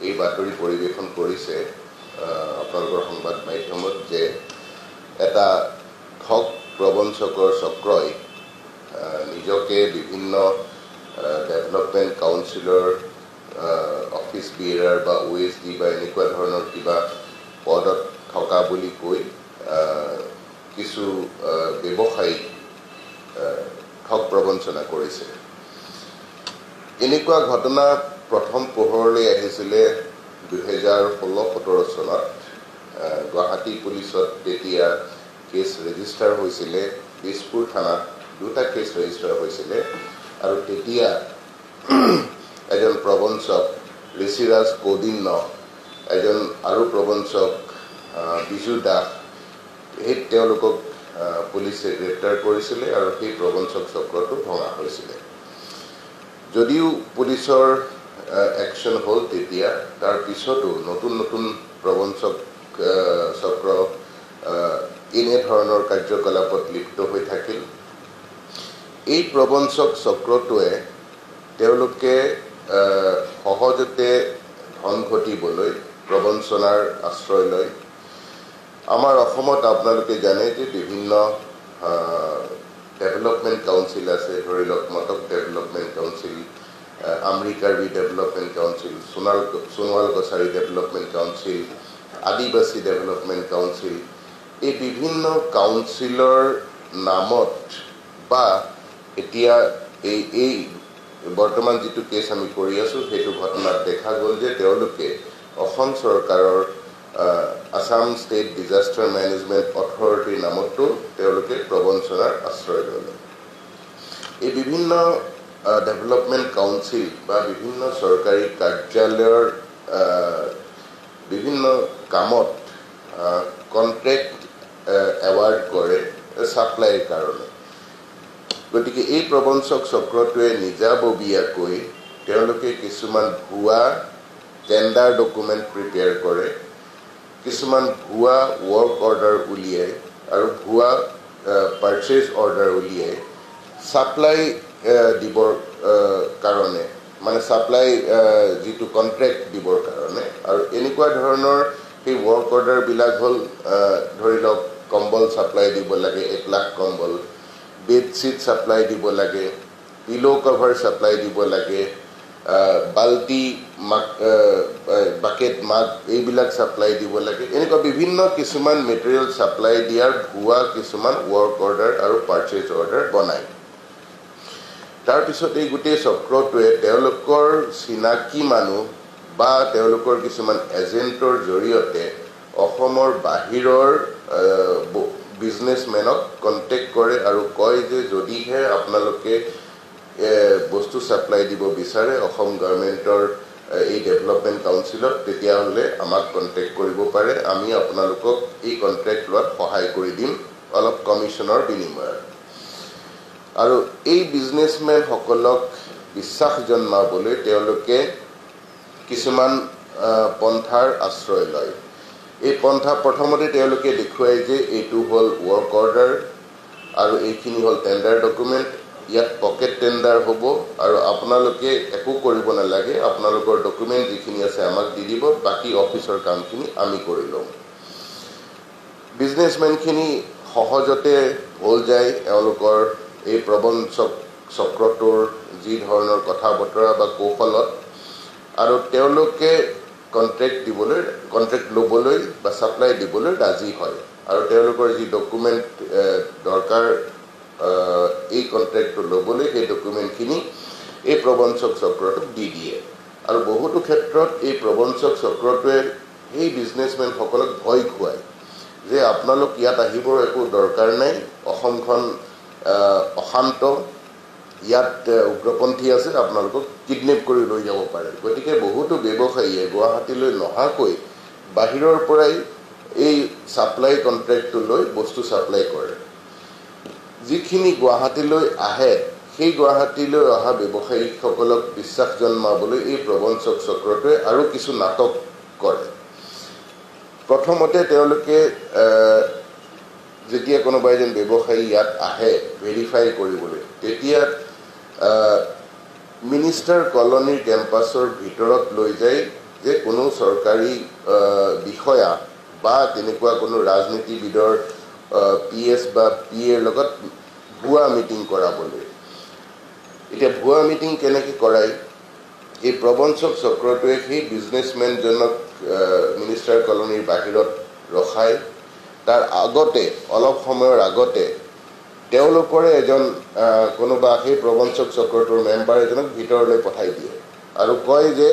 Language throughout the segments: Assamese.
এই বাতৰি পৰিৱেশন কৰিছে আপোনালোকৰ সংবাদ মাধ্যমত যে এটা ঠগ প্ৰবঞ্চকৰ চক্ৰই নিজকে বিভিন্ন ডেভেলপমেণ্ট কাউন্সিলৰ অফিচ বিয়েৰাৰ বা OSD বা এনেকুৱা ধৰণৰ কিবা পদত থকা বুলি কৈ কিছু ব্যৱসায়িক ঠগ প্ৰবঞ্চনা কৰিছে। এনেকুৱা ঘটনা প্ৰথম পোহৰলৈ আহিছিলে 2016-17 চনত। গুৱাহাটী পুলিচত তেতিয়া কেছ ৰেজিষ্টাৰ হৈছিলে, দিছপুৰ থানাত দুটা কেছ ৰেজিষ্টাৰ হৈছিলে, আৰু তেতিয়া এজন প্ৰবঞ্চক ঋষিৰাজ কৌদিন্য, এজন আৰু প্ৰবঞ্চক বিজু দাস, তেওঁলোকক পুলিচে গ্ৰেপ্তাৰ কৰিছিলে আৰু সেই প্ৰবঞ্চক চক্ৰটো ভঙা হৈছিলে। যদিও পুলিচৰ একশ্যন হ'ল তেতিয়া, তাৰ পিছতো নতুন নতুন প্ৰবঞ্চক চক্ৰ এনেধৰণৰ কাৰ্যকলাপত লিপ্ত হৈ থাকিল। এই প্ৰবঞ্চক চক্ৰটোৱে তেওঁলোকে সহজতে ধন ঘটিবলৈ প্ৰবঞ্চনাৰ আশ্ৰয় লয়। আমাৰ অসমত আপোনালোকে জানে যে বিভিন্ন ডেভেলপমেণ্ট কাউন্সিল আছে, ধৰি লওক মটক ডেভেলপমেণ্ট কাউন্সিল, আমৰিকাৰ্বি development council, Sonowal Kachari development council, Adivasi development council. এই বিভিন্ন কাউন্সিলৰ নামত বা এতিয়া এই বৰ্তমান যিটো কেছ আমি কৰি আছোঁ সেইটো ঘটনাত দেখা গ'ল যে তেওঁলোকে অসম চৰকাৰৰ আসাম ষ্টেট ডিজাষ্টাৰ মেনেজমেণ্ট অথৰিটিৰ নামতো তেওঁলোকে প্ৰবঞ্চনাৰ আশ্ৰয় ল'লে। এই বিভিন্ন ডেভেলপমেণ্ট কাউন্সিল বা বিভিন্ন চৰকাৰী কাৰ্যালয়ৰ বিভিন্ন কামত কণ্ট্ৰেক্ট এৱাৰ্ড কৰে ছাপ্লাইৰ কাৰণে। গতিকে এই প্ৰবঞ্চক চক্ৰটোৱে নিজাববীয়াকৈ তেওঁলোকে কিছুমান ভুৱা টেণ্ডাৰ ডকুমেণ্ট প্ৰিপেয়াৰ কৰে, কিছুমান ভুৱা ৱৰ্ক অৰ্ডাৰ উলিয়াই আৰু ভুৱা পাৰ্চেজ অৰ্ডাৰ উলিয়াই ছাপ্লাই দিবৰ কাৰণে, মানে ছাপ্লাই যিটো কণ্ট্ৰেক্ট দিবৰ কাৰণে। আৰু এনেকুৱা ধৰণৰ সেই ৱৰ্ক অৰ্ডাৰবিলাক হ'ল, ধৰি লওক কম্বল ছাপ্লাই দিব লাগে 1 লাখ কম্বল, বেডশ্বীট ছাপ্লাই দিব লাগে, পিলো কভাৰ ছাপ্লাই দিব লাগে, বাল্টি বাকেট মাগ এইবিলাক ছাপ্লাই দিব লাগে। এনেকুৱা বিভিন্ন কিছুমান মেটেৰিয়েল ছাপ্লাই দিয়াৰ ভুৱা কিছুমান ৱৰ্ক অৰ্ডাৰ আৰু পাৰ্চেজ অৰ্ডাৰ বনায়। তাৰপিছত এই গোটেই চক্ৰটোৱে তেওঁলোকৰ চিনাকি মানুহ বা তেওঁলোকৰ কিছুমান এজেণ্টৰ জৰিয়তে অসমৰ বাহিৰৰ বিজনেছমেনক কণ্টেক্ট কৰে আৰু কয় যে যদিহে আপোনালোকে বস্তু ছাপ্লাই দিব বিচাৰে অসম গভৰ্ণমেণ্টৰ এই ডেভেলপমেণ্ট কাউন্সিলত, তেতিয়াহ'লে আমাক কণ্টেক্ট কৰিব পাৰে, আমি আপোনালোকক এই কণ্ট্ৰেক্ট লোৱাত সহায় কৰি দিম অলপ কমিশ্যনৰ বিনিময়ত। আৰু এই বিজনেছমেনসকলক বিশ্বাস জন্মাবলৈ তেওঁলোকে কিছুমান পন্থাৰ আশ্ৰয় লয়। এই পন্থা প্ৰথমতে তেওঁলোকে দেখুৱায় যে এইটো হ'ল ৱৰ্ক অৰ্ডাৰ আৰু এইখিনি হ'ল টেণ্ডাৰ ডকুমেণ্ট, ইয়াত পকেট টেণ্ডাৰ হ'ব আৰু আপোনালোকে একো কৰিব নালাগে, আপোনালোকৰ ডকুমেণ্ট যিখিনি আছে আমাক দি দিব, বাকী অফিচৰ কামখিনি আমি কৰি ল'ম। বিজনেছমেনখিনি সহজতে হ'ল যায় এওঁলোকৰ এই প্ৰবঞ্চক চক্ৰটোৰ যি ধৰণৰ কথা বতৰা বা কৌশলত, আৰু তেওঁলোকে কণ্ট্ৰেক্ট ল'বলৈ বা ছাপ্লাই দিবলৈ ৰাজি হয়। আৰু তেওঁলোকৰ যি ডকুমেণ্ট দৰকাৰ এই কণ্ট্ৰেক্টটো ল'বলৈ, সেই ডকুমেণ্টখিনি এই প্ৰবঞ্চক চক্ৰটোক দি দিয়ে। আৰু বহুতো ক্ষেত্ৰত এই প্ৰবঞ্চক চক্ৰটোৱে সেই বিজনেছমেনসকলক ভয় খুৱায় যে আপোনালোক ইয়াত আহিবৰ একো দৰকাৰ নাই, অসমখন অশান্ত, ইয়াত উগ্ৰপন্থী আছে, আপোনালোকক কিডনেপ কৰি লৈ যাব পাৰে। গতিকে বহুতো ব্যৱসায়ীয়ে গুৱাহাটীলৈ নহাকৈ বাহিৰৰ পৰাই এই ছাপ্লাই কণ্ট্ৰেক্টটো লৈ বস্তু ছাপ্লাই কৰে। যিখিনি গুৱাহাটীলৈ আহে সেই গুৱাহাটীলৈ অহা ব্যৱসায়ীসকলক বিশ্বাস জন্মাবলৈ এই প্ৰবঞ্চক চক্ৰটোৱে আৰু কিছু নাটক কৰে। প্ৰথমতে তেওঁলোকে যেতিয়া কোনোবা এজন ব্যৱসায়ী ইয়াত আহে ভেৰিফাই কৰিবলৈ, তেতিয়া মিনিষ্টাৰ কলনীৰ কেম্পাছৰ ভিতৰত লৈ যায় যে কোনো চৰকাৰী বিষয়া বা তেনেকুৱা কোনো ৰাজনীতিবিদৰ PS বা PA লগত ভুৱা মিটিং কৰাবলৈ এতিয়া ভুৱা মিটিং কেনেকৈ কৰায় এই প্ৰবঞ্চক চক্ৰটোৱে সেই বিজনেছমেনজনক মিনিষ্টাৰ কলনীৰ বাহিৰত ৰখাই তাৰ আগতে অলপ সময়ৰ আগতে তেওঁলোকৰে এজন কোনোবা সেই প্ৰবঞ্চক চক্ৰটোৰ মেম্বাৰ এজনক ভিতৰলৈ পঠাই দিয়ে আৰু কয় যে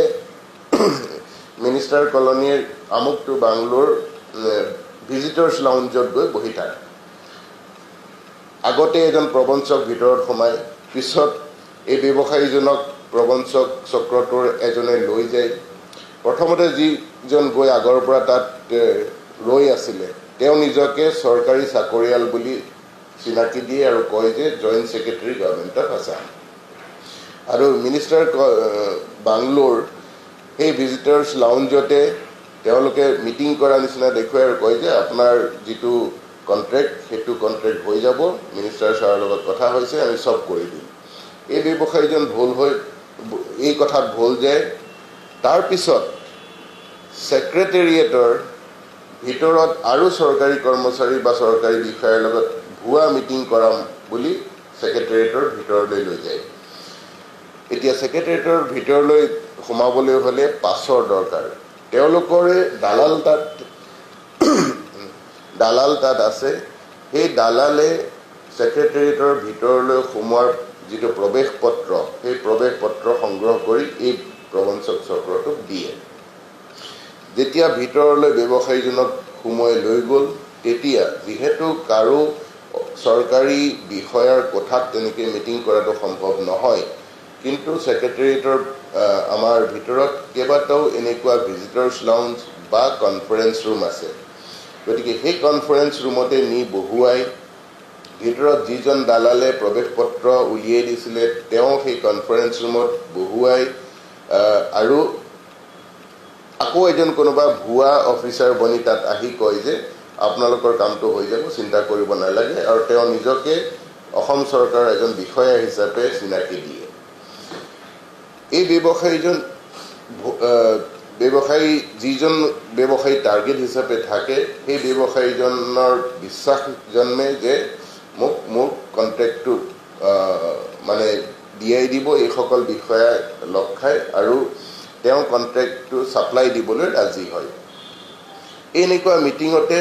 মিনিষ্টাৰ কলনীৰ আমুকটো বাংলোৰ ভিজিটৰ্ছ লাউঞ্জত গৈ বহি থাক আগতে এজন প্ৰবঞ্চক ভিতৰত সোমাই পিছত এই ব্যৱসায়ীজনক প্ৰবঞ্চক চক্ৰটোৰ এজনে লৈ যায় প্ৰথমতে যিজন গৈ আগৰ পৰা তাত ৰৈ আছিলে তেওঁ নিজকে চৰকাৰী চাকৰিয়াল বুলি চিনাকি দিয়ে আৰু কয় যে joint secretary government of Assam আৰু মিনিষ্টাৰ বাংলোৰ সেই ভিজিটৰ্ছ লাউঞ্জতে তেওঁলোকে মিটিং কৰা নিচিনা দেখুৱাই আৰু কয় যে আপোনাৰ যিটো কণ্ট্ৰেক্ট সেইটো কণ্ট্ৰেক্ট হৈ যাব মিনিষ্টাৰ ছাৰৰ লগত কথা হৈছে আমি চব কৰি দিম এই ব্যৱসায়ীজন ভুল হৈ এই কথাত ভুল যায় তাৰপিছত ছেক্ৰেটেৰিয়েটৰ ভিতৰত আৰু চৰকাৰী কৰ্মচাৰী বা চৰকাৰী বিষয়াৰ লগত ভুৱা মিটিং কৰাম বুলি ছেক্ৰেটেৰিয়েটৰ ভিতৰলৈ লৈ যায় এতিয়া ছেক্ৰেটেৰিয়েটৰ ভিতৰলৈ সোমাবলৈ হ'লে পাছৰ দৰকাৰ তেওঁলোকৰে দালাল তাত আছে সেই দালালে ছেক্ৰেটেৰিয়েটৰ ভিতৰলৈ সোমোৱাৰ যিটো প্ৰৱেশ পত্ৰ সেই প্ৰৱেশ পত্ৰ সংগ্ৰহ কৰি এই প্ৰবঞ্চক চক্ৰটোক দিয়ে যেতিয়া ভিতৰলৈ ব্যৱসায়ীজনক সোমোৱাই লৈ গ'ল তেতিয়া যিহেতু কাৰো চৰকাৰী বিষয়াৰ কথাত তেনেকৈ মিটিং কৰাটো সম্ভৱ নহয় কিন্তু ছেক্ৰেটেৰিয়েটৰ আমাৰ ভিতৰত কেইবাটাও এনেকুৱা ভিজিটৰ্ছ লাউঞ্জ বা কনফাৰেন্স ৰুম আছে গতিকে সেই কনফাৰেন্স ৰুমতে নি বহুৱাই ভিতৰত যিজন দালালে প্ৰৱেশ পত্ৰ উলিয়াই দিছিলে তেওঁ সেই কনফাৰেন্স ৰুমত বহুৱাই আৰু আকৌ এজন কোনোবা ভুৱা অফিচাৰ বনি তাত আহি কয় যে আপোনালোকৰ কামটো হৈ যাব চিন্তা কৰিব নালাগে আৰু তেওঁ নিজকে অসম চৰকাৰৰ এজন বিষয়া হিচাপে চিনাকি দিয়ে এই ব্যৱসায়ী যিজন ব্যৱসায়ী টাৰ্গেট হিচাপে থাকে সেই ব্যৱসায়ীজনৰ বিশ্বাস জন্মে যে মোক কণ্ট্ৰেক্টটো মানে দিয়াই দিব এইসকল বিষয়াই লগ খাই আৰু তেওঁ কণ্ট্ৰেক্টটো ছাপ্লাই দিবলৈ ৰাজি হয় এনেকুৱা মিটিঙতে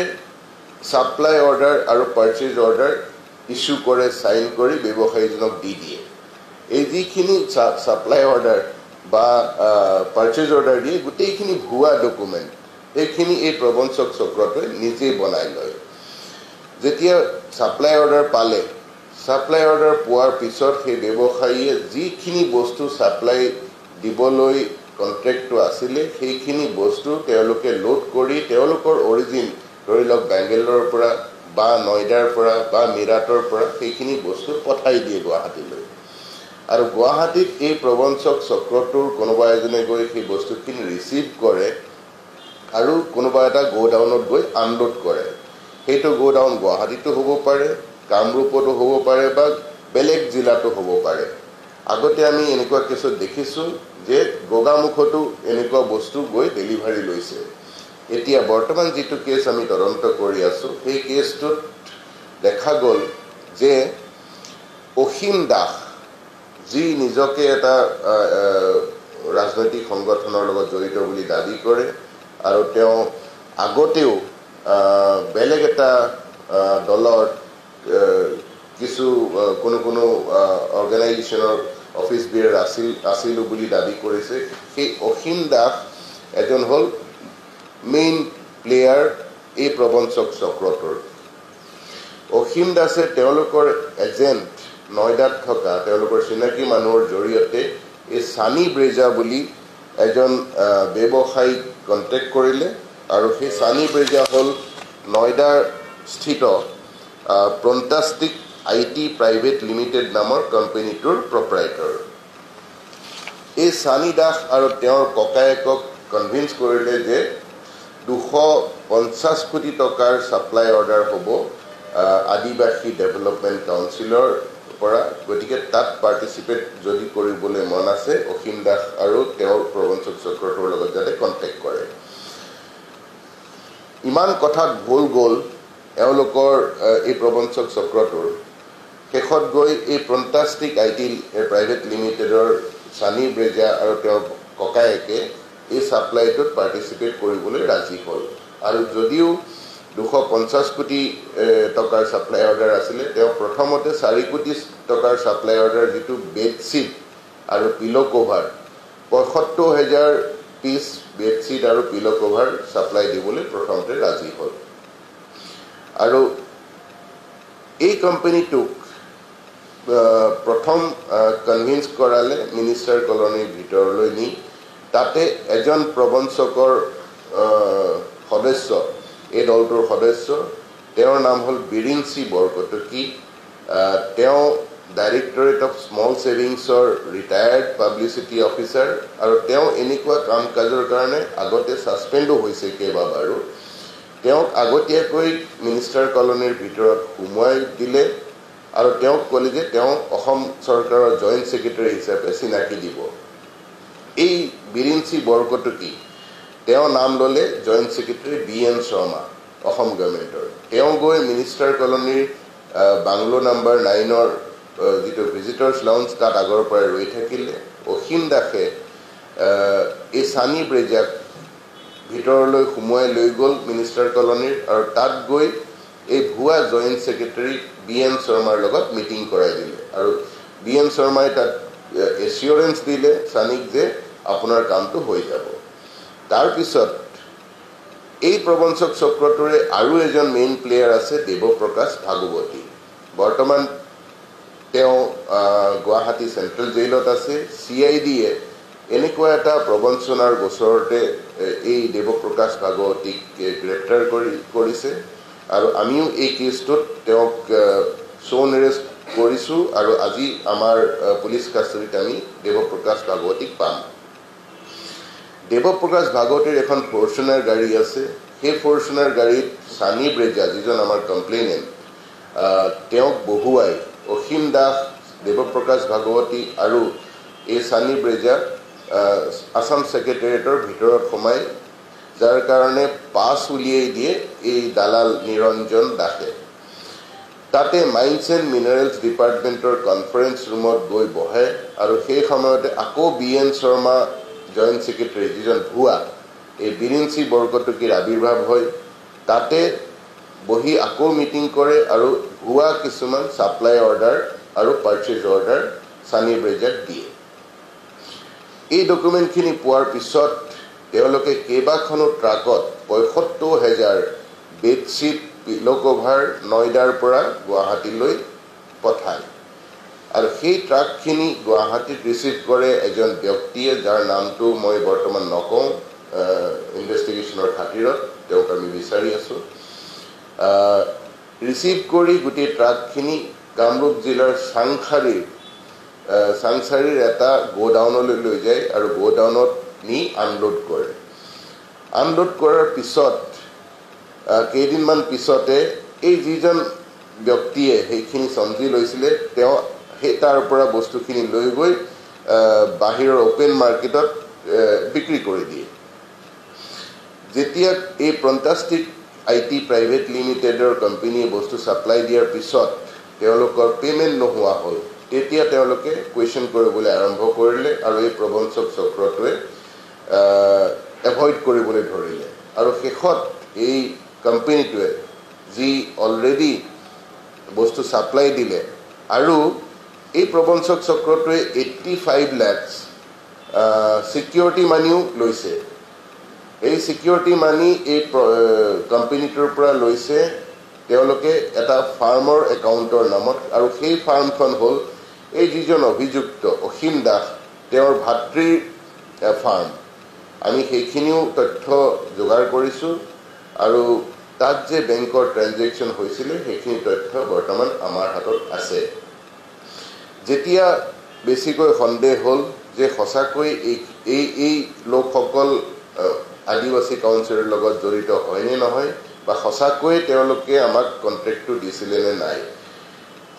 ছাপ্লাই অৰ্ডাৰ আৰু পাৰ্চেজ অৰ্ডাৰ ইছ্যু কৰে ছাইন কৰি ব্যৱসায়ীজনক দি দিয়ে এই যিখিনি ছাপ্লাই অৰ্ডাৰ বা পাৰ্চেজ অৰ্ডাৰ দিয়ে গোটেইখিনি ভুৱা ডকুমেণ্ট এইখিনি এই প্ৰবঞ্চক চক্ৰটোৱে নিজেই বনাই লয় যেতিয়া ছাপ্লাই অৰ্ডাৰ পালে ছাপ্লাই অৰ্ডাৰ পোৱাৰ পিছত সেই ব্যৱসায়ীয়ে যিখিনি বস্তু ছাপ্লাই দিবলৈ কণ্ট্ৰেক্টটো আছিলে সেইখিনি বস্তু তেওঁলোকে লোড কৰি তেওঁলোকৰ অৰিজিন ধৰি লওক বেংগলোৰৰ পৰা বা নয়ডাৰ পৰা বা মিৰাটৰ পৰা সেইখিনি বস্তু পঠাই দিয়ে গুৱাহাটীলৈ আৰু গুৱাহাটীত এই প্ৰবঞ্চক চক্ৰটোৰ কোনোবা এজনে গৈ সেই বস্তুখিনি ৰিচিভ কৰে আৰু কোনোবা এটা গোডাউনত গৈ আনলোড কৰে সেইটো গোডাউন গুৱাহাটীতো হ'ব পাৰে কামৰূপতো হ'ব পাৰে বা বেলেগ জিলাতো হ'ব পাৰে আগতে আমি এনেকুৱা কেছত দেখিছোঁ যে গোগামুখতো এনেকুৱা বস্তু গৈ ডেলিভাৰী লৈছে এতিয়া বৰ্তমান যিটো কেছ আমি তদন্ত কৰি আছোঁ সেই কেছটোত দেখা গ'ল যে অসীম দাস যি নিজকে এটা ৰাজনৈতিক সংগঠনৰ লগত জড়িত বুলি দাবী কৰে আৰু তেওঁ আগতেও বেলেগ এটা দলৰ কিছু কোনো অৰ্গেনাইজেশ্যনৰ অফিচ বিয়াৰ আছিলোঁ বুলি দাবী কৰিছে সেই অসীম দাস এজন হ'ল মেইন প্লেয়াৰ এই প্ৰবঞ্চক চক্ৰটোৰ অসীম দাসে তেওঁলোকৰ এজেণ্ট নয়ডাত থকা তেওঁলোকৰ চিনাকি মানুহৰ জৰিয়তে এই সানি ব্ৰেজা বুলি এজন ব্যৱসায়ীক কণ্টেক্ট কৰিলে আৰু সেই সানি ব্ৰেজা হ'ল নয়ডাৰ স্থিত প্ৰণ্টাষ্টিক IT প্ৰাইভেট লিমিটেড নামৰ কোম্পানীটোৰ প্ৰপ্ৰাইটৰ এই সানি দাস আৰু তেওঁৰ ককায়েকক কনভিন্স কৰিলে যে 250 কোটি টকাৰ ছাপ্লাই অৰ্ডাৰ হ'ব আদিবাসী ডেভেলপমেণ্ট কাউন্সিলৰ পৰা গতিকে তাত পাৰ্টিচিপেট যদি কৰিবলৈ মন আছে অসীম দাস আৰু তেওঁৰ প্ৰবঞ্চক চক্ৰটোৰ লগত যাতে কণ্টেক্ট কৰে ইমান কথাত ভুল গ'ল এওঁলোকৰ এই প্ৰবঞ্চক চক্ৰটোৰ শেষত গৈ এই ফণ্টাষ্টিক আইটি প্ৰাইভেট লিমিটেডৰ সানি ব্ৰেজা আৰু তেওঁৰ ককায়েকে এই ছাপ্লাইটোত পাৰ্টিচিপেট কৰিবলৈ ৰাজি হ'ল আৰু যদিও 250 কোটি টকাৰ ছাপ্লাই অৰ্ডাৰ আছিলে তেওঁ প্ৰথমতে 4 কোটি টকাৰ ছাপ্লাই অৰ্ডাৰ যিটো বেডশ্বীট আৰু পিলো কভাৰ 75000 পিস বেডশ্বীট আৰু পিলো কভাৰ ছাপ্লাই দিবলৈ প্ৰথমতে ৰাজি হ'ল আৰু এই কোম্পানীটোক প্ৰথম কনভিন্স কৰালে মিনিষ্টাৰ কলনীৰ ভিতৰলৈ নি তাতে এজন প্ৰবঞ্চকৰ সদস্য এই দলটোৰ সদস্য তেওঁৰ নাম হ'ল বিৰিঞ্চি বৰকটকী তেওঁ ডাইৰেক্টৰেট অফ স্মল ছেভিংছৰ ৰিটায়াৰ্ড পাব্লিচিটি অফিচাৰ আৰু তেওঁ এনেকুৱা কাম কাজৰ কাৰণে আগতে ছাছপেণ্ডো হৈছে কেইবাবাৰো তেওঁক আগতীয়াকৈ মিনিষ্টাৰ কলনীৰ ভিতৰত সোমোৱাই দিলে আৰু তেওঁক ক'লে যে তেওঁ অসম চৰকাৰৰ জইণ্ট ছেক্ৰেটাৰী হিচাপে চিনাকি দিব এই বিৰিঞ্চি বৰকটকী তেওঁ নাম ল'লে joint secretary BN Sharma Assam গভৰ্ণমেণ্টৰ তেওঁ গৈ মিনিষ্টাৰ কলনীৰ বাংলো নাম্বাৰ 9ৰ যিটো ভিজিটৰ্ছ লাউঞ্জ তাত আগৰ পৰাই ৰৈ থাকিলে অসীম দাসে এই সানি ব্ৰেজাক ভিতৰলৈ সোমোৱাই লৈ গ'ল মিনিষ্টাৰ কলনীৰ আৰু তাত গৈ এই ভুৱা জইণ্ট ছেক্ৰেটাৰী BN শৰ্মাৰ লগত মিটিং কৰাই দিলে আৰু BN শৰ্মাই তাত এচিউৰেঞ্চ দিলে সানিক যে আপোনাৰ কামটো হৈ যাব তাৰ পিছত এই প্ৰবঞ্চক চক্ৰটোৰে আৰু এজন মেইন প্লেয়াৰ আছে দেৱপ্ৰকাশ ভাগৱতী বৰ্তমান তেওঁ গুৱাহাটী চেণ্ট্ৰেল জেইলত আছে CIDয়ে এনেকুৱা এটা প্ৰবঞ্চনাৰ গোচৰতে এই দেৱপ্ৰকাশ ভাগৱতীক গ্ৰেপ্তাৰ কৰিছে আৰু আমিও এই কেছটোত তেওঁক শোন এৰেষ্ট কৰিছোঁ আৰু আজি আমাৰ পুলিচ কাষ্টডিত আমি দেৱপ্ৰকাশ ভাগৱতীক পাম দেৱপ্ৰকাশ ভাগৱতীৰ এখন ফৰ্চুনাৰ গাড়ী আছে সেই ফৰ্চুনাৰ গাড়ীত সানি ব্ৰেজা যিজন আমাৰ কমপ্লেইনেণ্ট তেওঁক বহুৱাই অসীম দাস দেৱপ্ৰকাশ ভাগৱতী আৰু এই সানি ব্ৰেজা আসাম ছেক্ৰেটাৰিয়েটৰ ভিতৰত সোমাই যাৰ কাৰণে পাছ উলিয়াই দিয়ে এই দালাল নিৰঞ্জন দাসে তাতে মাইন্স এণ্ড মিনাৰেলছ ডিপাৰ্টমেণ্টৰ কনফাৰেন্স ৰুমত গৈ বহে আৰু সেই সময়তে আকৌ BN শৰ্মা জইণ্ট ছেক্ৰেটাৰী যিজন ভুৱা এই বিৰিঞ্চি বৰকটকীৰ আৱিৰ্ভাৱ হয় তাতে বহি আকৌ মিটিং কৰে আৰু ভুৱা কিছুমান ছাপ্লাই অৰ্ডাৰ আৰু পাৰ্চেজ অৰ্ডাৰ সানি ব্ৰেজাক দিয়ে এই ডকুমেণ্টখিনি পোৱাৰ পিছত তেওঁলোকে কেইবাখনো ট্ৰাকত ৭৫,০০০ বেডশ্বীট পিলো কভাৰ নয়ডাৰ পৰা গুৱাহাটীলৈ পঠায় আৰু সেই ট্ৰাকখিনি গুৱাহাটীত ৰিচিভ কৰে এজন ব্যক্তিয়ে যাৰ নামটো মই বৰ্তমান নকওঁ ইনভেষ্টিগেশ্যনৰ খাতিৰত তেওঁক আমি বিচাৰি আছোঁ ৰিচিভ কৰি গোটেই ট্ৰাকখিনি কামৰূপ জিলাৰ চাংচাৰীৰ এটা গোডাউনলৈ লৈ যায় আৰু গোডাউনত নি আনলোড কৰে আনলোড কৰাৰ পিছত কেইদিনমান পিছতে এই যিজন ব্যক্তিয়ে সেইখিনি চমজি লৈছিলে তেওঁ সেই তাৰ পৰা বস্তুখিনি লৈ গৈ বাহিৰৰ অপেন মাৰ্কেটত বিক্ৰী কৰি দিয়ে যেতিয়া এই ফণ্টাষ্টিক IT প্ৰাইভেট লিমিটেডৰ কোম্পানীয়ে বস্তু ছাপ্লাই দিয়াৰ পিছত তেওঁলোকৰ পেমেণ্ট নোহোৱা হ'ল তেতিয়া তেওঁলোকে কুৱেশ্যন কৰিবলৈ আৰম্ভ কৰিলে আৰু এই প্ৰবঞ্চক চক্ৰটোৱে এভইড কৰিবলৈ ধৰিলে আৰু শেষত এই কোম্পানীটোৱে যি অলৰেডি বস্তু ছাপ্লাই দিলে আৰু এই প্ৰবঞ্চক চক্ৰটোৱে 85 লাখ ছিকিউৰিটি মানিও লৈছে এই ছিকিউৰিটি মানি এই কোম্পানীটোৰ পৰা লৈছে তেওঁলোকে এটা ফাৰ্মৰ একাউণ্টৰ নামত আৰু সেই ফাৰ্মখন হ'ল এই যিজন অভিযুক্ত অসীম দাস তেওঁৰ ভাতৃৰ ফাৰ্ম আমি সেইখিনিও তথ্য যোগাৰ কৰিছোঁ আৰু তাত যে বেংকৰ ট্ৰেনজেকশ্যন হৈছিলে সেইখিনি তথ্য বৰ্তমান আমাৰ হাতত আছে যেতিয়া বেছিকৈ সন্দেহ হ'ল যে সঁচাকৈ এই লোকসকল আদিবাসী কাউন্সিলৰ লগত জড়িত হয়নে নহয় বা সঁচাকৈ তেওঁলোকে আমাক কন্ট্ৰেক্টটো দিছিলে নে নাই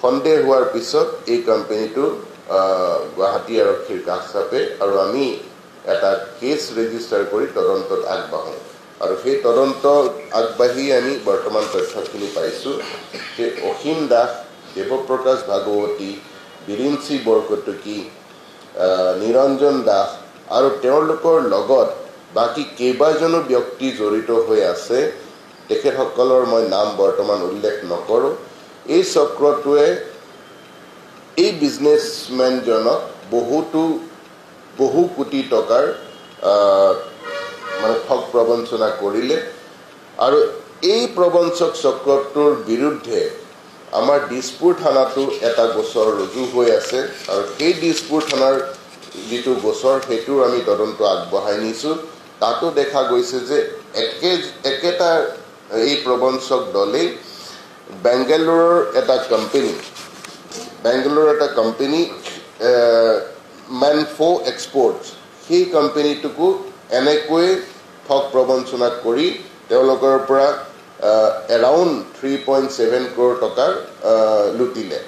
সন্দেহ হোৱাৰ পিছত এই কোম্পানীটো গুৱাহাটী আৰক্ষীৰ কাষ চাপে আৰু আমি এটা কেছ ৰেজিষ্টাৰ কৰি তদন্তত আগবাঢ়োঁ আৰু সেই তদন্ত আগবাঢ়ি আমি বৰ্তমান তথ্যখিনি পাইছোঁ যে অসীম দাস, দেৱপ্ৰকাশ ভাগৱতী, বিৰিঞ্চি বৰকটকী, নিৰঞ্জন দাস আৰু তেওঁলোকৰ লগত বাকী কেইবাজনো ব্যক্তি জড়িত হৈ আছে। তেখেতসকলৰ মই নাম বৰ্তমান উল্লেখ নকৰোঁ। এই চক্ৰটোৱে এই বিজনেছমেনজনক বহু কোটি টকাৰ মানে ঠগ প্ৰবঞ্চনা কৰিলে আৰু এই প্ৰবঞ্চক চক্ৰটোৰ বিৰুদ্ধে আমাৰ দিছপুৰ থানাতো এটা গোচৰ ৰুজু হৈ আছে আৰু সেই দিছপুৰ থানাৰ যিটো গোচৰ সেইটোৰ আমি তদন্ত আগবঢ়াই নিছোঁ। তাতো দেখা গৈছে যে একেটা এই প্ৰবঞ্চক দলেই বেংগালুৰুৰ এটা কোম্পানী মেনফো এক্সপৰ্টছ, সেই কোম্পানীটোকো এনেকৈ ঠগ প্ৰবঞ্চনা কৰি তেওঁলোকৰ পৰা এৰাউণ্ড 3.7 crore টকাৰ লুটিলে।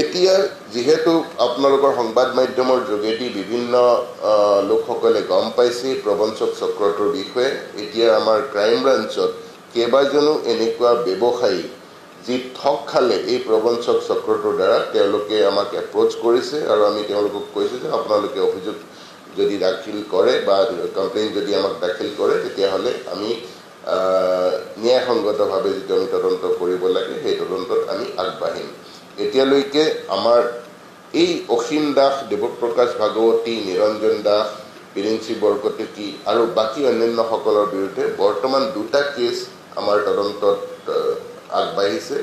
এতিয়া যিহেতু আপোনালোকৰ সংবাদ মাধ্যমৰ যোগেদি বিভিন্ন লোকসকলে গম পাইছে প্ৰবঞ্চক চক্ৰটোৰ বিষয়ে, এতিয়া আমাৰ ক্ৰাইম ব্ৰাঞ্চত কেইবাজনো এনেকুৱা ব্যৱসায়ী যি ঠগ খালে এই প্ৰবঞ্চক চক্ৰটোৰ দ্বাৰা, তেওঁলোকে আমাক এপ্ৰ'চ কৰিছে আৰু আমি তেওঁলোকক কৈছোঁ যে আপোনালোকে অভিযোগ যদি দাখিল কৰে বা কমপ্লেইন যদি আমাক দাখিল কৰে তেতিয়াহ'লে আমি ন্যায়সংগতভাৱে যিটো আমি তদন্ত কৰিব লাগে সেই তদন্তত আমি আগবাঢ়িম। এতিয়ালৈকে আমাৰ এই অসীম দাস, দেৱপ্ৰকাশ ভাগৱতী, নিৰঞ্জন দাস, বিৰিঞ্চি বৰকটকী আৰু বাকী অন্যান্যসকলৰ বিৰুদ্ধে বৰ্তমান 2টা কেছ আমাৰ তদন্তত আগবাঢ়িছে।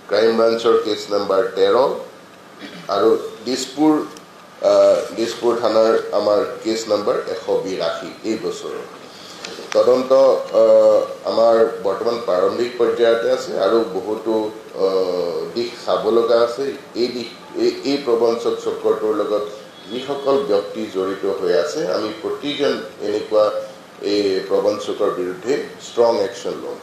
ক্ৰাইম ব্ৰাঞ্চৰ কেছ নম্বৰ 13 আৰু দিছপুৰ থানাৰ আমাৰ কেছ নম্বৰ 182 এই বছৰৰ। তদন্ত আমাৰ বৰ্তমান প্ৰাৰম্ভিক পৰ্যায়তে আছে আৰু বহুতো দিশ চাব লগা আছে। এই প্ৰবঞ্চক চক্ৰটোৰ লগত যিসকল ব্যক্তি জড়িত হৈ আছে, আমি প্ৰতিজন এনেকুৱা এই প্ৰবঞ্চকৰ বিৰুদ্ধে ষ্ট্ৰং একশ্যন ল'ম।